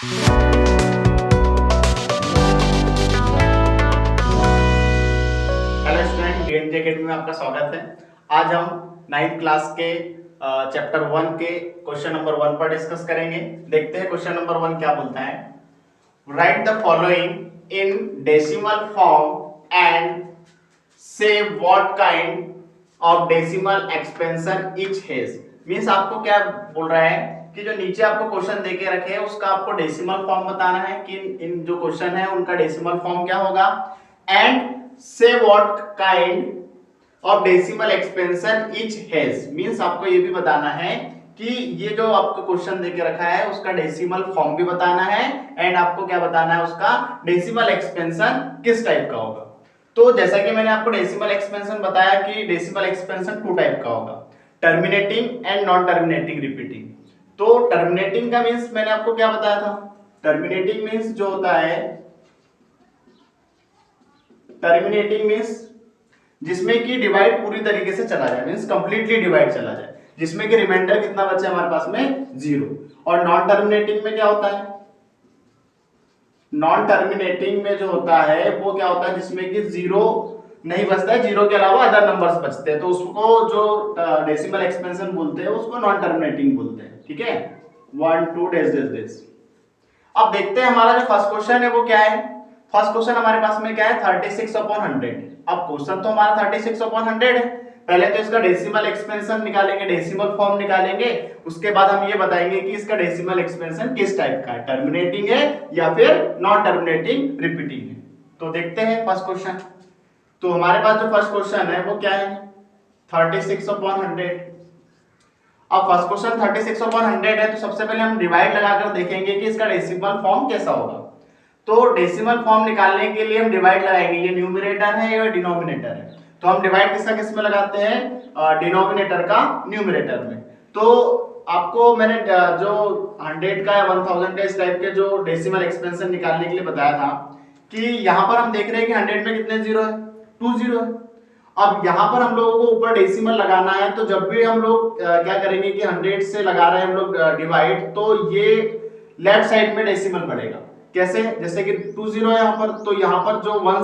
Hello student, डीएनजे academy में आपका स्वागत है। आज हम 9th क्लास के चैप्टर 1 के क्वेश्चन नंबर 1 पर डिस्कस करेंगे। देखते हैं क्वेश्चन नंबर 1 क्या बोलता है। Write the following in decimal form and say what kind of decimal expansion each has. Means आपको क्या बोल रहा है कि जो नीचे आपको क्वेश्चन देके रखे हैं उसका आपको डेसिमल फॉर्म बताना है कि इन जो क्वेश्चन है उनका डेसिमल फॉर्म क्या होगा, and say what kind of decimal expansion each has. Means आपको ये भी बताना है कि ये जो आपको क्वेश्चन देके रखा है उसका डेसिमल फॉर्म भी बताना है, एंड आपको क्या बताना है, उसका डेसिमल एक्सपेंशन किस टाइप का होगा। तो जैसा कि मैंने आपको डेसिमल एक्सपेंशन बताया कि डेसिमल एक्सपेंशन 2 टाइप का होगा, terminating and non terminating repeating. तो टर्मिनेटिंग का मींस मैंने आपको क्या बताया था, टर्मिनेटिंग मींस जो होता है, टर्मिनेटिंग मींस जिसमें कि डिवाइड पूरी तरीके से चला जाए, मींस कंप्लीटली डिवाइड चला जाए, जिसमें कि रिमाइंडर कितना बचे हमारे पास में, 0। और नॉन टर्मिनेटिंग में क्या होता है, नॉन टर्मिनेटिंग में जो होता है वो क्या होता है, जिसमें कि 0 नहीं बचता है, 0 के अलावा अदर नंबर्स बचते हैं, तो उसको जो डेसिमल एक्सपेंशन बोलते हैं उसको नॉन टर्मिनेटिंग बोलते हैं। ठीक है, 1 2 डैश डैश डैश। अब देखते हैं हमारा जो फर्स्ट क्वेश्चन है वो क्या है। फर्स्ट क्वेश्चन हमारे पास में क्या है, 36/100। अब क्वेश्चन तो हमारा 36/100 है। पहले तो इसका डेसिमल एक्सपेंशन निकालेंगे, डेसिमल फॉर्म निकालेंगे, उसके बाद हम ये बताएंगे कि इसका डेसिमल एक्सपेंशन किस टाइप का है, टर्मिनेटिंग है या फिर नॉन टर्मिनेटिंग रिपीटिंग है। तो देखते हैं फर्स्ट क्वेश्चन। तो हमारे पास जो फर्स्ट क्वेश्चन है वो क्या है, 36/100। अब फर्स्ट क्वेश्चन 36/100 है, तो सबसे पहले हम डिवाइड लगाकर देखेंगे कि इसका डेसिमल फॉर्म कैसा होगा। तो डेसिमल फॉर्म निकालने के लिए हम डिवाइड लगाएंगे, ये न्यूमरेटर है या डिनोमिनेटर है, तो हम डिवाइड किस में लगाते हैं, डिनोमिनेटर का न्यूमरेटर में। तो आपको मैंने जो 100 का या 1000 का इस टाइप के जो डेसिमल एक्सपेंशन निकालने के लिए बताया था कि यहाँ पर हम देख रहे हैं कि 100 में कितने जीरो है, 2 जीरो है। अब यहाँ पर हम लोगों को ऊपर डेसिमल लगाना है, तो जब भी हम लोग क्या करेंगे कि 100 से लगा रहे हैं हम लोग डिवाइड, तो ये लेफ्ट साइड में डेसिमल बढ़ेगा। कैसे, जैसे कि 2 जीरो है यहाँ पर, तो यहाँ पर जो वन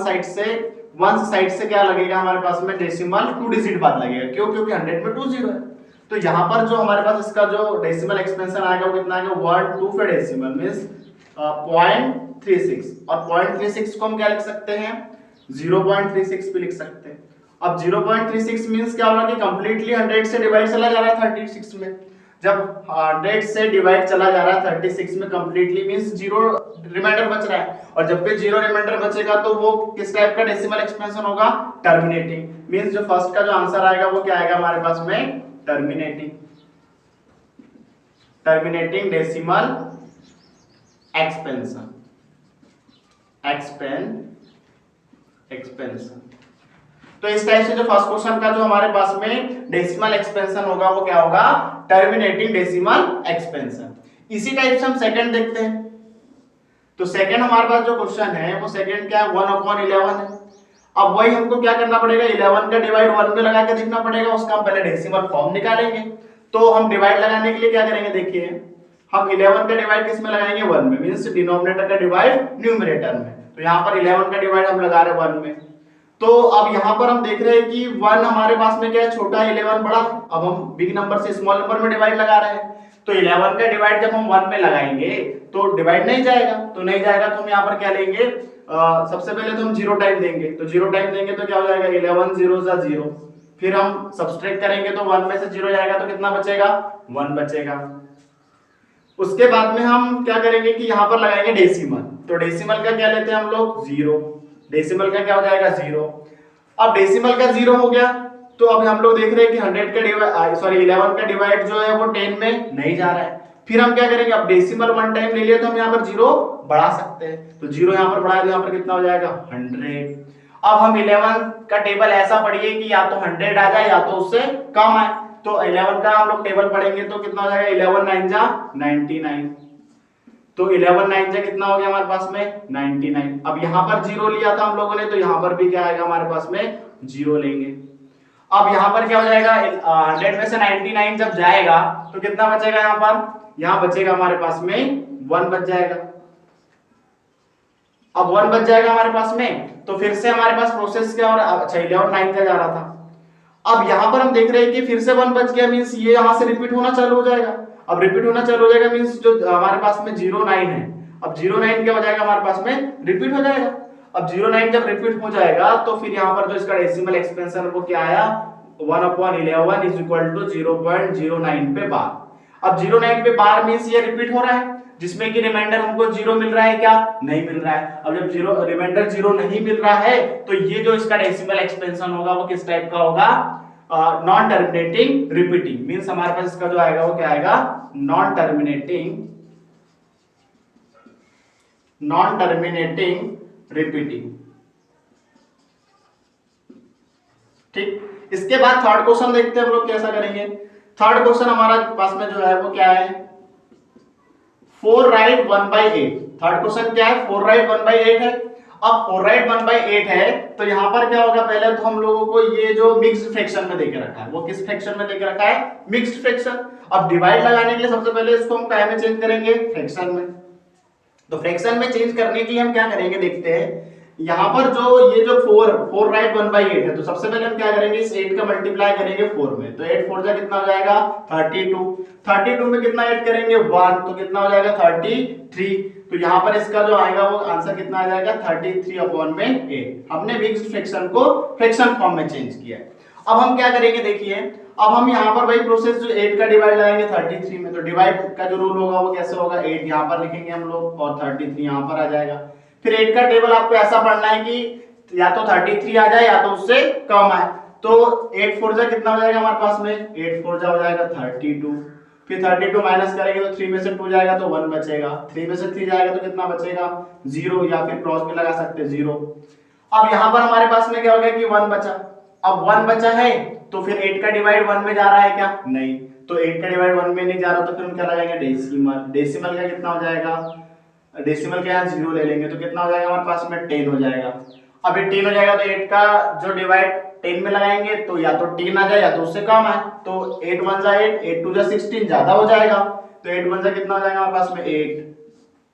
साइड से क्या लगेगा हमारे पास में, डेसिमल 2 डिजिट बाद लगेगा। क्यों, क्योंकि 100 में 2 जीरो है। तो यहाँ पर जो हमारे पास इसका जो डेसिमल एक्सपेंशन आएगा वो कितना आएगा, 1 2 फिर डेसिमल मींस 0.36। और 0.36 को हम क्या लिख सकते हैं, 0.36 भी लिख सकते हैं। अब 0.36 मींस क्या होगा कि कंप्लीटली 100 से डिवाइड चला जा रहा है 36 में। जब 100 से डिवाइड चला जा रहा है 36 में कंप्लीटली मींस 0 रिमाइंडर बच रहा है, और जब भी 0 रिमाइंडर बचेगा तो वो किस टाइप का डेसिमल एक्सपेंशन होगा, टर्मिनेटिंग। मींस जो फर्स्ट का जो आंसर आएगा वो क्या आएगा हमारे पास में, टर्मिनेटिंग डेसिमल एक्सपेंशन, एक्सपेंशन। तो इस टाइप से जो फर्स्ट क्वेश्चन का जो हमारे पास में डेसिमल एक्सपेंशन होगा वो क्या होगा, टर्मिनेटिंग डेसिमल एक्सपेंशन। इसी टाइप से हम सेकंड देखते हैं। तो सेकंड हमारे पास जो क्वेश्चन है वो सेकंड क्या है, 1/11 है। अब वही हमको क्या करना पड़ेगा, 11 का डिवाइड 1 में लगा के देखना पड़ेगा, उसका हम पहले डेसिमल फॉर्म निकालेंगे। तो हम डिवाइड लगाने के लिए क्या करेंगे, देखिए हम 11 का डिवाइड किस में लगाएंगे, 1 में, मींस डिनोमिनेटर का डिवाइड न्यूमरेटर में। तो यहाँ पर 11 का डिवाइड हम लगा रहे हैं 1 में। तो अब यहाँ पर हम देख रहे हैं कि 1 हमारे पास में क्या है, छोटा, 11 बड़ा। अब हम बिग नंबर से स्मॉल नंबर में डिवाइड लगा रहे हैं, तो 11 का डिवाइड जब हम 1 में लगाएंगे तो डिवाइड नहीं जाएगा, तो नहीं जाएगा तो हम यहाँ पर क्या लेंगे, सबसे पहले तो हम 0 टाइम देंगे, तो 0 टाइम देंगे तो क्या हो जाएगा, 11 0 सा 0। फिर हम सब्सट्रैक्ट करेंगे तो 1 में से 0 जाएगा तो कितना बचेगा, 1 बचेगा। उसके बाद में हम क्या करेंगे कि यहाँ पर लगाएंगे डेसिमल। तो डेसिमल का क्या लेते हैं हम लोग, 0। डेसिमल का क्या हो जाएगा, 0। अब डेसिमल का 0 हो गया, तो अब हम लोग देख रहे हैं कि 100 का डिवाइड 11 का डिवाइड जो है वो 10 में नहीं जा रहा है। फिर हम क्या करेंगे, अब डेसिमल 1 टाइम ले लिया तो हम यहाँ पर 0 बढ़ा सकते हैं, तो 0 यहाँ पर बढ़ाया तो यहाँ पर कितना हो जाएगा, 100। अब हम 11 का टेबल ऐसा पढ़िए कि या तो 100 आ जाए या तो उससे कम आए। तो 11 का हम लोग टेबल पढ़ेंगे तो कितना हो जाएगा, 11 9 जा 99। तो 11 9 जा कितना हो गया हमारे पास में, 99। अब यहाँ पर 0 लिया था हम लोगों ने, तो यहाँ पर भी क्या आएगा हमारे पास में, 0 लेंगे। अब यहाँ पर क्या हो जाएगा, 100 में से 99 जब जाएगा तो कितना बचेगा, यहाँ बचेगा हमारे पास में 1 बच जाएगा। अब 1 बच जाएगा हमारे पास में, तो फिर से हमारे पास प्रोसेस क्या हो रहा है, अच्छा 11 9 का जा रहा था। अब यहां पर हम देख रहे हैं कि फिर से 1 बच गया, मींस ये यहां से रिपीट होना चालू हो जाएगा। अब रिपीट होना चालू हो जाएगा मींस जो हमारे पास में 0 9 है, अब 0 9 क्या हो जाएगा हमारे पास में, रिपीट हो जाएगा। अब 0 9 जब रिपीट हो जाएगा तो फिर यहां पर जो इसका डेसिमल एक्सपेंशन वो क्या आया, 1/11 इज इक्वल टू 0.09 पे बार। अब 0.9 पे बार मींस ये रिपीट हो रहा है, जिसमें कि रिमाइंडर हमको 0 मिल रहा है क्या, नहीं मिल रहा है। अब जब 0 रिमाइंडर 0 नहीं मिल रहा है तो ये जो इसका डेसिमल एक्सपेंशन होगा वो किस टाइप का होगा, नॉन टर्मिनेटिंग रिपीटिंग, मींस हमारे पास इसका जो आएगा वो क्या आएगा, नॉन टर्मिनेटिंग रिपीटिंग। ठीक, इसके बाद थर्ड क्वेश्चन देखते हैं हम लोग कैसा करेंगे। थर्ड क्वेश्चन हमारा पास में जो है वो क्या है, 4 राइट 1/8। थर्ड क्वेश्चन क्या है, 4 राइट 1/8 है। अब 4 राइट 1/8 है तो यहां पर क्या होगा, पहले तो हम लोगों को ये जो मिक्स्ड फ्रैक्शन में देके रखा है, वो किस फ्रैक्शन में देके रखा है, मिक्स्ड फ्रैक्शन। अब डिवाइड लगाने के लिए सबसे पहले इसको हम क्या में चेंज करेंगे, फ्रैक्शन में। तो फ्रैक्शन में चेंज करने के लिए हम क्या करेंगे, देखते हैं यहां पर जो ये जो 4 राइट 1/8 है, तो सबसे पहले हम क्या करेंगे, इस 8 का मल्टीप्लाई करेंगे 4 में, तो 8 4 जा कितना हो जाएगा 32। 32 में कितना ऐड करेंगे 1, तो कितना हो जाएगा 33। तो यहां पर इसका जो आएगा वो आंसर कितना आ जाएगा 33/8। हमने मिक्स्ड फ्रैक्शन को फ्रैक्शन फॉर्म में चेंज किया है। अब हम क्या करेंगे, देखिए अब हम यहाँ पर वही प्रोसेस जो 8 का डिवाइड लगाएंगे 33 में, तो डिवाइड का जो रूल होगा वो कैसे होगा, 8 यहाँ पर लिखेंगे हम लोग और 33 यहाँ पर आ जाएगा। फिर 8 का टेबल आपको ऐसा पढ़ना है कि या तो 33 आ जाए या तो उससे कम आए। तो 8 4 जा कितना हो जाएगा हमारे पास में, 8 4 जा हो जाएगा 32। फिर 32 माइनस करेंगे तो 3 में से 2 जाएगा तो 1 बचेगा, 3 में से 3 जाएगा तो कितना बचेगा 0, या फिर क्रॉस में लगा सकते हैं 0। अब यहाँ पर हमारे पास में क्या हो गया कि 1 बचा। अब 1 बचा है तो फिर 8 का डिवाइड 1 में जा रहा है क्या, नहीं, तो 8 का डिवाइड 1 में नहीं जा रहा तो फिर हम क्या लगाएंगे, डेसिमल। डेसिमल का कितना हो जाएगा, डेसिमल के यहाँ 0 ले लेंगे तो कितना हो जाएगा हमारे पास में 10 हो जाएगा। अब ये 10 हो जाएगा तो 8 का जो डिवाइड 10 में लगाएंगे तो या तो 10 आ जाए या तो उससे कम आए, तो 8 1 जा 8, 8 2 जा 16 ज्यादा हो जाएगा, तो 8 1 जा कितना हो जाएगा हमारे पास में 8।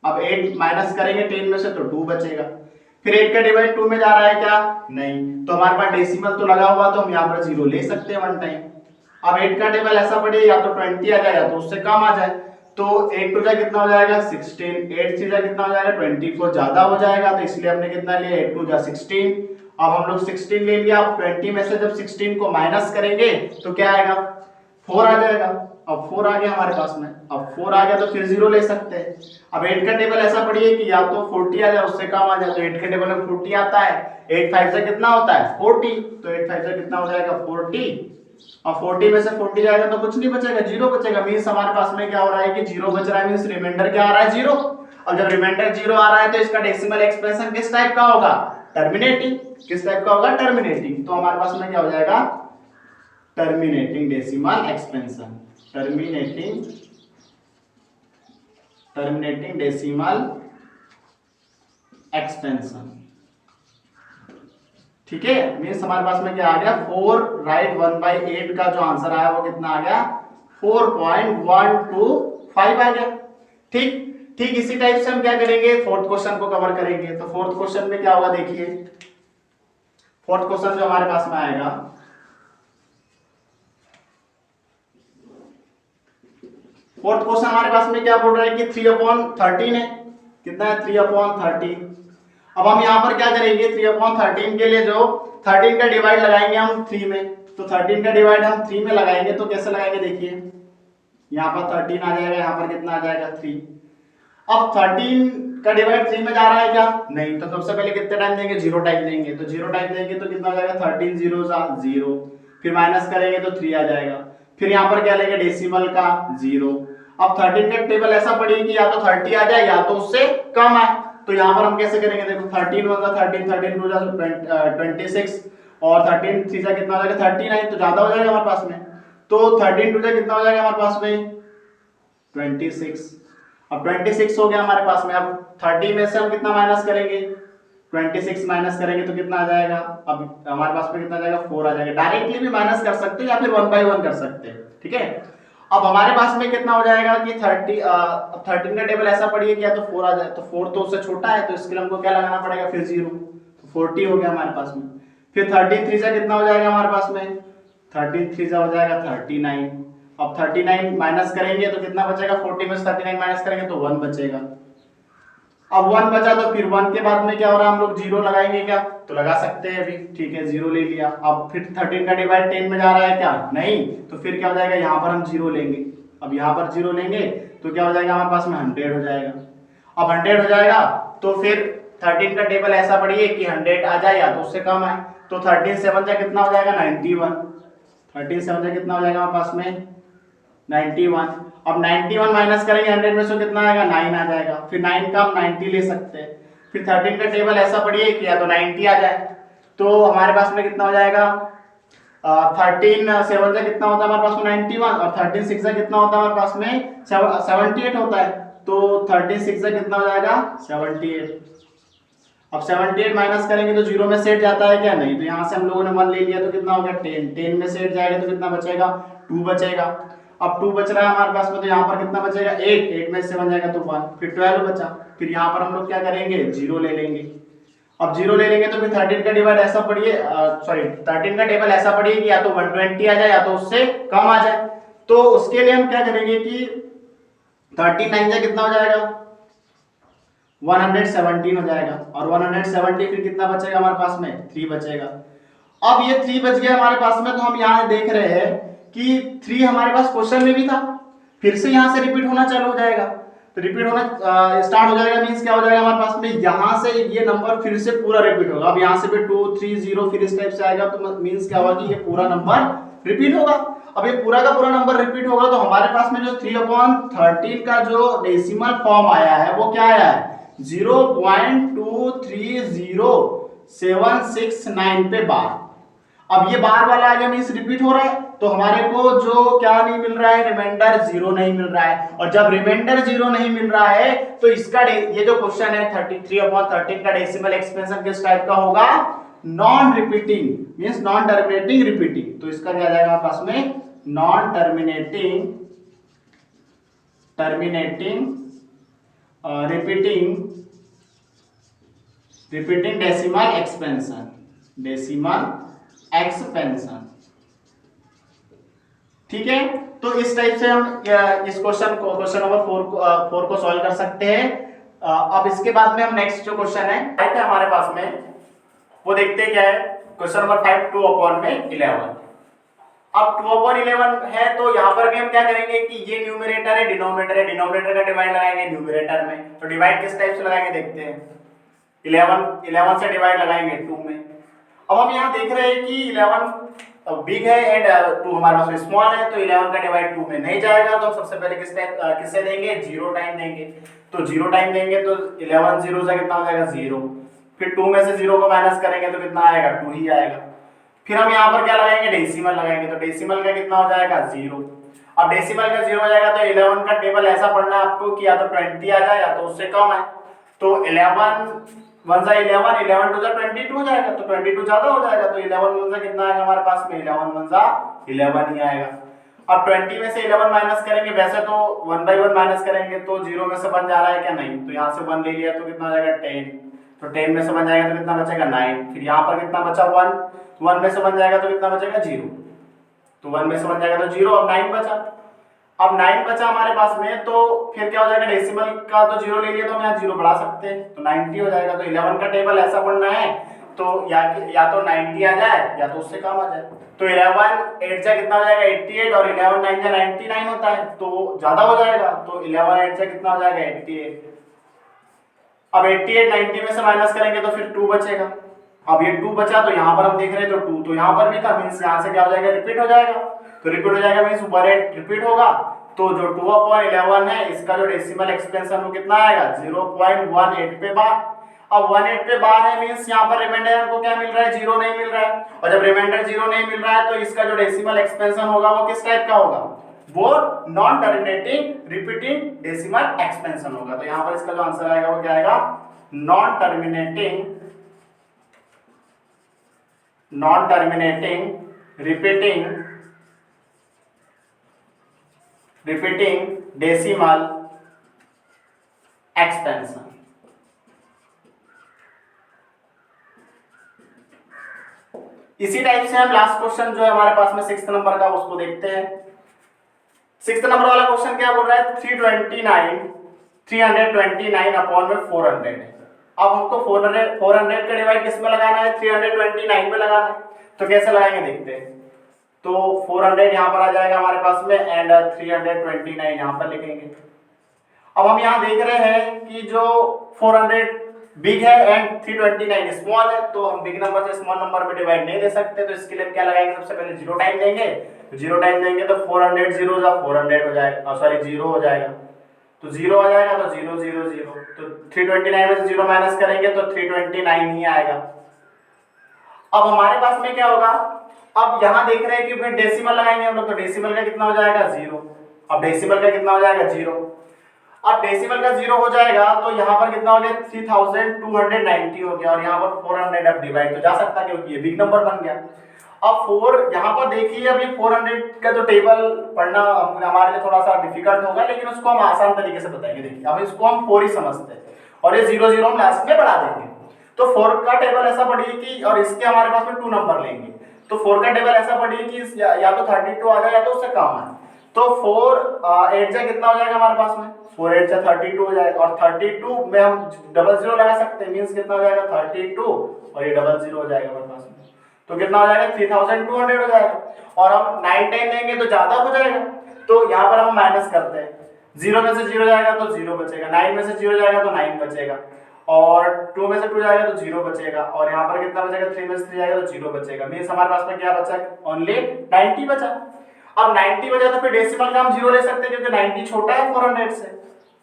अब 8 माइनस करेंगे 10 में से तो 2 बचेगा। फिर 8 का डिवाइड 2 में जा रहा है क्या, नहीं, तो हमारे पास डेसिमल तो लगा हुआ तो हम यहाँ पर 0 ले सकते हैं वन टाइम। अब 8 का टेबल ऐसा पढ़िए या तो 20 आ जाए या तो उससे कम आ जाए, तो 8 2 जा कितना हो जाएगा 16, 8 3 जा कितना हो जाएगा 24, ज्यादा हो जाएगा तो इसलिए हमने कितना लिया 8 2 जा 16। अब हम लोग 16 ले लिया। अब 20 में से जब 16 को माइनस करेंगे तो क्या आएगा 4 आ जाएगा। अब 4 आ गया हमारे पास में, अब 4 आ गया तो फिर 0 ले सकते हैं। अब 8 का टेबल ऐसा पढ़िए कि या तो 40 आ जाए उससे कम आ जाए, तो 8 के टेबल में 40 आता है, 8 5 से कितना होता है 40, तो 8 5 से कितना हो जाएगा 40। अब 40 में से 40 जाएगा तो कुछ नहीं बचेगा, 0 बचेगा। मींस हमारे पास में क्या हो रहा है कि 0 बच रहा है, मींस रिमाइंडर क्या आ रहा है 0। अब जब रिमाइंडर 0 आ रहा है तो इसका डेसिमल एक्सप्रेशन किस टाइप का होगा, टर्मिनेटिंग। किस टाइप का होगा, टर्मिनेटिंग। तो हमारे पास में क्या हो जाएगा terminating decimal expansion, terminating decimal expansion. ठीक है, मींस हमारे पास में क्या आ गया 4 राइट 1/8 का जो आंसर आया वो कितना आ गया 4.125 आ गया। ठीक ठीक इसी टाइप से हम क्या करेंगे, फोर्थ क्वेश्चन को कवर करेंगे। तो फोर्थ क्वेश्चन में क्या होगा, देखिए फोर्थ क्वेश्चन जो हमारे पास में आएगा, फोर्थ क्वेश्चन हमारे पास में क्या बोल रहा है कि 3/13 है, कितना है 3/13। अब हम यहाँ पर क्या करेंगे 3/13 के लिए जो 13 का डिवाइड लगाएंगे हम 3 में, तो 13 का डिवाइड हम 3 में लगाएंगे तो कैसे लगाएंगे, देखिए यहाँ पर 13 आ जाएगा, यहाँ पर कितना आ जाएगा 3। अब 13 का डिवाइड 3 में जा रहा है क्या, नहीं, तो सबसे पहले कितने टाइम देंगे 0 टाइम देंगे, तो 0 टाइम देंगे तो कितना हो जाएगा 13 0 0, फिर माइनस करेंगे तो 3 आ जाएगा। फिर यहाँ पर क्या लेंगे डेसिमल का 0। अब 13 का टेबल ऐसा पढ़िए कि या तो 30 आ जाए या तो उससे कम आए, तो यहाँ पर हम कैसे करेंगे, देखो 13 1 13, 13 2 26 और 13 3 जा कितना हो जाएगा 39, तो ज्यादा हो जाएगा हमारे पास में, तो 13 2 जा कितना हो जाएगा हमारे पास में 26। अब 26 हो गया हमारे पास में। अब 30 में से हम कितना माइनस करेंगे 26 माइनस करेंगे तो कितना आ जाएगा, अब हमारे पास में कितना आ जाएगा 4 आ जाएगा। डायरेक्टली भी माइनस कर सकते हैं या फिर 1/1 कर सकते हैं, ठीक है। अब हमारे पास में कितना हो जाएगा कि 13 का टेबल ऐसा पढ़िए कि या तो 4 आ जाए, तो 4 तो उससे छोटा है, तो इसके लिए हमको क्या लगाना पड़ेगा, फिर 0, तो 40 हो गया हमारे पास में। फिर 13 3 से कितना हो जाएगा हमारे पास में, 13 3 से हो जाएगा 39। अब 39 माइनस करेंगे तो कितना बचेगा, 40 में से 39 माइनस करेंगे तो 1 बचेगा। अब 1 बचा तो फिर 1 के बाद में क्या हो रहा है, हम लोग 0 लगाएंगे क्या, तो लगा सकते हैं अभी, ठीक है 0 ले लिया। अब फिर 13 का डिवाइड 10 में जा रहा है क्या, नहीं, तो फिर क्या हो जाएगा, यहाँ पर हम 0 लेंगे। अब यहाँ पर 0 लेंगे तो क्या हो जाएगा हमारे पास में 100 हो जाएगा। अब 100 हो जाएगा तो फिर 13 का टेबल ऐसा पढ़िए कि 100 आ जाए या तो उससे कम आए, तो 13 7 जा कितना हो जाएगा 91, 13 7 जा कितना हो जाएगा हमारे पास में 91। अब 91 माइनस करेंगे 100 में से कितना आएगा, 9 आ जाएगा, फिर 9 का हम 90 ले सकते हैं। फिर 13 का टेबल ऐसा पढ़िए कि या तो 90 आ जाए, तो हमारे पास में कितना हो जाएगा, 13 7 जा कितना होता है हमारे पास में 91, और 13 6 जा कितना होता है हमारे पास में 78 होता है, तो 13 6 जा कितना हो जाएगा 78। अब 78 माइनस करेंगे तो 0 में सेट जाता है क्या, नहीं, तो यहाँ से हम लोगों ने 1 ले लिया तो कितना हो गया 10, 10 में सेट जाएगा तो कितना बचेगा 2 बचेगा। अब 2 बच रहा है हमारे पास में, तो यहाँ पर कितना बचेगा 8, 8 में से 1 जाएगा तो 1, फिर 12 बचा। फिर यहाँ पर हम लोग क्या करेंगे 0 ले लेंगे। अब 0 ले लेंगे तो फिर 13 का डिवाइड ऐसा पढ़िए, सॉरी 13 का टेबल ऐसा पढ़िए कि या तो 120 आ जाए या तो उससे कम आ जाए। तो उसके लिए हम क्या करेंगे कि 13 9 जा कितना हो जाएगा 117 हो जाएगा, और 170 फिर कितना बचेगा हमारे पास में 3 बचेगा। अब ये 3 बच गया हमारे पास में, तो हम यहाँ देख रहे हैं कि 3 हमारे पास क्वेश्चन में भी था, फिर से यहाँ से रिपीट होना चालू हो जाएगा, तो रिपीट होना स्टार्ट हो जाएगा, मींस क्या हो जाएगा हमारे पास में यहाँ से ये नंबर फिर से पूरा रिपीट होगा। अब यहाँ से भी 2 3 0 फिर इस टाइप से आएगा, तो मींस क्या होगा कि ये पूरा नंबर रिपीट होगा। अब ये पूरा का पूरा नंबर रिपीट होगा तो हमारे पास में जो 3/13 का जो डेसिमल फॉर्म आया है वो क्या आया है 0.230769 पे बार। अब ये बार वाला आ गया मींस रिपीट हो रहा है, तो हमारे को जो क्या नहीं मिल रहा है, रिमाइंडर 0 नहीं मिल रहा है। और जब रिमाइंडर 0 नहीं मिल रहा है तो इसका ये जो क्वेश्चन है 33/13 का डेसिमल एक्सपेंशन किस टाइप का होगा, non repeating means non terminating repeating. तो इसका क्या आ जाएगा पास में non terminating repeating decimal expansion ठीक है। तो इस टाइप से हम इस क्वेश्चन नंबर 4 को सॉल्व कर सकते हैं। अब इसके बाद में हम नेक्स्ट जो क्वेश्चन है हमारे पास में वो देखते हैं क्या है, क्वेश्चन नंबर 5 2/11। अब 2/11 है तो यहाँ पर भी हम क्या करेंगे कि ये न्यूमरेटर है डिनोमिनेटर का डिवाइड लगाएंगे न्यूमरेटर में। तो डिवाइड किस टाइप से लगाएंगे देखते हैं, 11 से डिवाइड लगाएंगे 2 में। अब हम यहाँ देख रहे हैं कि 11 बिग है एंड 2 हमारे पास स्मॉल है, तो 11 का डिवाइड 2 में नहीं जाएगा, तो हम सबसे पहले किससे देंगे 0 टाइम देंगे। तो 0 टाइम देंगे तो 11 0 से कितना हो जाएगा 0, फिर 2 में से 0 को माइनस करेंगे तो कितना आएगा 2 ही आएगा। फिर हम यहाँ पर क्या लगाएंगे डेसिमल लगाएंगे, तो डेसिमल का कितना हो जाएगा 0। अब डेसिमल का 0 हो जाएगा तो 11 का टेबल ऐसा पढ़ना है आपको कि या तो 20 आ जाए या तो उससे कम आए। तो 11 1 जा 11 11 2 जा 22 हो जाएगा, तो 22 ज्यादा हो जाएगा, तो 11 1 जा कितना आएगा हमारे पास में 11 1 जा 11 ही आएगा। अब 20 में से 11 माइनस करेंगे, वैसे तो 1/1 माइनस करेंगे तो 0 में से 1 जा रहा है क्या, नहीं, तो यहाँ से 1 ले लिया तो कितना हो जाएगा 10, तो 10 में से 1 जाएगा तो कितना बचेगा 9। फिर यहाँ पर कितना बचा 1 में से 1 जाएगा तो कितना बचेगा 0, तो 1 में से 1 जाएगा तो 0, अब 9 बचा। अब 9 बचा हमारे पास में, तो फिर क्या हो जाएगा डेसिमल का तो 0 ले लिया तो हम यहाँ 0 बढ़ा सकते हैं, तो 90 हो जाएगा। तो 11 का टेबल ऐसा पढ़ना है तो या तो 90 आ जाए या तो उससे कम आ जाए। तो 11 8 जा कितना हो जाएगा 88, और 11 9 जा 99 होता है, तो ज्यादा हो जाएगा, तो 11 8 जा कितना हो जाएगा 88। अब 88 90 में से माइनस करेंगे तो फिर 2 बचेगा। अब ये 2 बचा, तो यहाँ पर हम देख रहे हैं तो 2 तो यहाँ पर भी था, मींस यहाँ से क्या हो जाएगा रिपीट हो जाएगा, तो रिपीट हो जाएगा मींस ऊपर 8 रिपीट होगा, तो जो 2/11 है इसका जो डेसिमल एक्सपेंशन वो कितना आएगा 0.18 पे बार। अब 18 पे बार है मींस यहाँ पर रिमाइंडर हमको क्या मिल रहा है 0 नहीं मिल रहा है, और जब रिमाइंडर 0 नहीं मिल रहा है तो इसका जो डेसिमल एक्सपेंशन होगा वो किस टाइप का होगा, वो non terminating repeating decimal expansion होगा। तो यहाँ पर इसका जो आंसर आएगा वो क्या आएगा non terminating repeating repeating decimal expansion. इसी टाइप से हम लास्ट क्वेश्चन जो है हमारे पास में 6th नंबर का उसको देखते हैं। 6th नंबर वाला क्वेश्चन क्या बोल रहा है, 329 अपॉन में 400। अब हमको 400 का डिवाइड किस में लगाना है, 329 में लगाना है। तो कैसे लगाएंगे देखते हैं। तो 400 यहाँ पर आ जाएगा हमारे पास में एंड 329 यहाँ पर लिखेंगे। अब हम यहाँ देख रहे हैं कि जो 400 बिग है एंड 329 स्मॉल है, तो हम बिग नंबर से स्मॉल नंबर में डिवाइड नहीं दे सकते। तो इसके लिए हम क्या लगाएंगे, सबसे पहले 0 टाइम देंगे। तो 0 टाइम देंगे तो 400 0 400 हो जाएगा, सॉरी 0 हो जाएगा। तो 0 आ जाएगा तो 0 0 0। तो 329 में से 0 माइनस करेंगे तो 329 ही आएगा। अब हमारे पास में क्या होगा, अब यहाँ देख रहे हैं कि फिर डेसिमल लगाएंगे हम लोग। तो डेसिमल का कितना हो जाएगा, 0। अब डेसिमल का कितना हो जाएगा, 0। अब डेसिमल का 0 हो जाएगा तो यहाँ पर कितना हो गया, 3290 हो गया। और यहाँ पर 400 अब डिवाइड तो जा सकता है क्योंकि ये बिग नंबर बन गया। अब 4 यहाँ पर देखिए, अब ये 400 का जो टेबल पढ़ना हमारे लिए थोड़ा सा डिफिकल्ट होगा, लेकिन उसको हम आसान तरीके से बताएंगे। देखिए अब इसको हम 4 ही समझते हैं और ये 0 0 हम लास्ट में बढ़ा देंगे। तो 4 का टेबल ऐसा पढ़िए कि, और इसके हमारे पास में 2 नंबर लेंगे। तो 4 का टेबल ऐसा पढ़िए कि या तो 32 आ जाए या तो उससे कम आए। तो 4 8 जा कितना हो जाएगा हमारे पास में, 4 8 जा 32 हो जाएगा। और 32 में हम डबल 0 लगा सकते हैं, मींस कितना हो जाएगा 32 और ये डबल 0 हो जाएगा हमारे पास में। तो कितना हो जाएगा 3200 हो जाएगा। और हम 9 टाइम देंगे तो ज्यादा हो जाएगा। तो यहाँ पर हम माइनस करते हैं, 0 में से 0 जाएगा तो 0 बचेगा, 9 में से 0 जाएगा तो 9 बचेगा, और 2 में से 2 जाएगा तो 0 बचेगा, और यहाँ पर कितना बचेगा, 3 में से 3 जाएगा तो 0 बचेगा। मींस हमारे पास में क्या बचा, ओनली 90 बचा। अब 90 बचा तो फिर डेसिमल का हम 0 ले सकते हैं क्योंकि 90 छोटा है 400 से।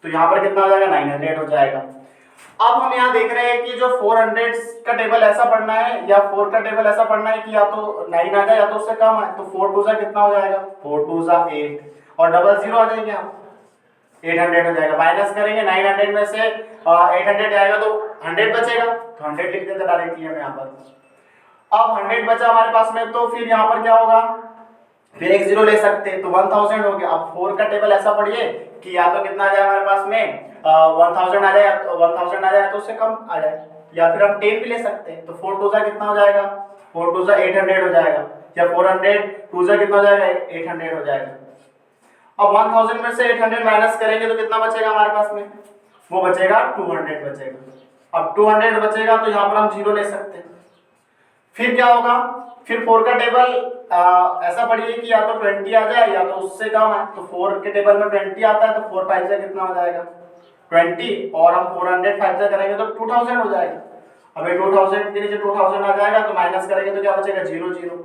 तो यहाँ पर कितना हो जाएगा, 900 हो जाएगा। अब हम यहाँ देख रहे हैं कि जो 400 का टेबल ऐसा पढ़ना है या 4 का टेबल ऐसा पढ़ना है कि या तो 9 आ जाए या तो उससे कम है। तो 4 2 कितना हो जाएगा, 4 2 8 और डबल 0 आ जाएंगे, आप 800 हो जाएगा। माइनस करेंगे 900 में से 800 जाएगा तो 100 बचेगा, तो 100 लिख देते डायरेक्टली हम यहाँ पर। अब 100 बचा हमारे पास में, तो फिर यहाँ पर क्या होगा, फिर एक 0 ले सकते हैं तो 1000 हो गया। अब 4 का टेबल ऐसा पढ़िए कि या तो कितना आ जाए हमारे पास में 1000 आ जाए, 1000 आ जाए तो उससे कम आ जाए, या फिर हम 10 भी ले सकते हैं। तो 4 2 कितना हो जाएगा, 4 2 800 हो जाएगा, या 400 2 कितना हो जाएगा, 800 हो जाएगा। अब 1000 में से 800 माइनस करेंगे तो कितना बचेगा हमारे पास में, वो बचेगा 200 बचेगा। अब 200 बचेगा तो यहाँ पर हम 0 ले सकते हैं। फिर क्या होगा, फिर 4 का टेबल ऐसा पढ़िए कि या तो 20 आ जाए या तो उससे कम है। तो 4 के टेबल में 20 आता है तो 4 5 से कितना हो जाएगा 20, और हम 400 5 से करेंगे तो 2000 हो जाएगा। अब ये 2000 के नीचे 2000 आ जाएगा तो माइनस करेंगे तो क्या बचेगा 0 0।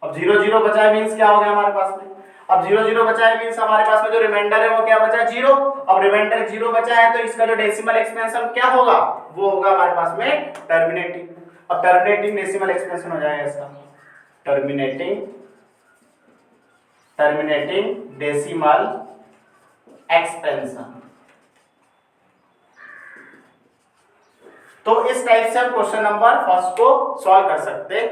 अब 0 0 बचा है मींस क्या हो गया हमारे पास में, अब 0 0 बचा है मींस हमारे पास में जो रिमाइंडर है वो क्या बचा, 0। अब रिमाइंडर 0 बचा है तो इसका जो डेसिमल एक्सपेंशन क्या होगा, वो होगा हमारे पास में टर्मिनेटिंग। अब टर्मिनेटिंग डेसिमल एक्सपेंशन हो जाएगा इसका, टर्मिनेटिंग डेसिमल एक्सपेंशन। तो इस टाइप से हम क्वेश्चन नंबर फर्स्ट को सॉल्व कर सकते हैं।